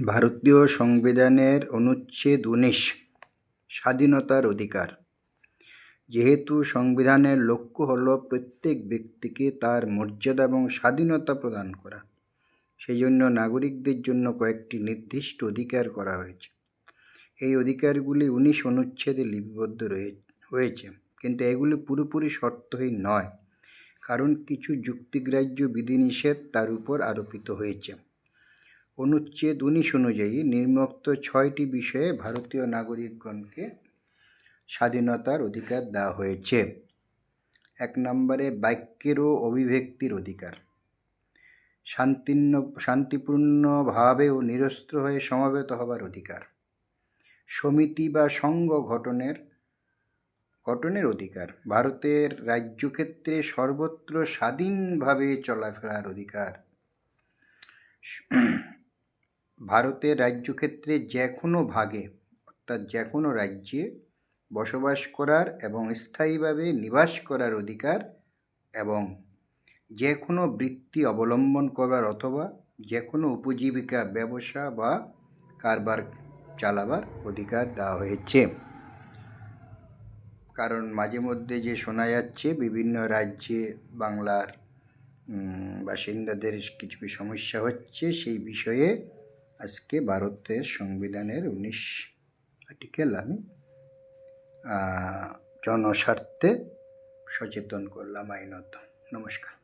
ভারতীয় সংবিধানের অনুচ্ছেদ ১৯ স্বাধীনতার অধিকার। যেহেতু সংবিধানের লক্ষ্য হল প্রত্যেক ব্যক্তিকে তার মর্যাদা এবং স্বাধীনতা প্রদান করা, সেই জন্য নাগরিকদের জন্য কয়েকটি নির্দিষ্ট অধিকার করা হয়েছে। এই অধিকারগুলি ১৯ অনুচ্ছেদে লিপিবদ্ধ হয়েছে, কিন্তু এগুলি পুরোপুরি শর্তহীন নয়, কারণ কিছু যুক্তিগ্রাহ্য বিধিনিষেধ তার উপর আরোপিত হয়েছে। অনুচ্ছেদ ১৯ অনুযায়ী নিম্নোক্ত ৬টি বিষয়ে ভারতীয় নাগরিকগণকে স্বাধীনতার অধিকার দেওয়া হয়েছে। ১ নম্বরে বাক্যের ও অভিব্যক্তির অধিকার। শান্তিপূর্ণভাবে ও নিরস্ত্র হয়ে সমবেত হবার অধিকার। সমিতি বা সংঘ গঠনের অধিকার। ভারতের রাজ্যক্ষেত্রে সর্বত্র স্বাধীনভাবে চলাফেরার অধিকার। ভারতের রাজ্যক্ষেত্রে যে কোনো ভাগে অর্থাৎ যে কোনো রাজ্যে বসবাস করার এবং স্থায়ীভাবে নিবাস করার অধিকার এবং যে কোনো বৃত্তি অবলম্বন করার অথবা যে কোনো উপজীবিকা ব্যবসা বা কারবার চালাবার অধিকার দেওয়া হয়েছে। কারণ মাঝে মধ্যে যে শোনা যাচ্ছে বিভিন্ন রাজ্যে বাংলার বাসিন্দাদের কিছু সমস্যা হচ্ছে, সেই বিষয়ে আজকে ভারতের সংবিধানের ১৯ আর্টিকেল আমি জনস্বার্থে সচেতন করলাম আইনত। নমস্কার।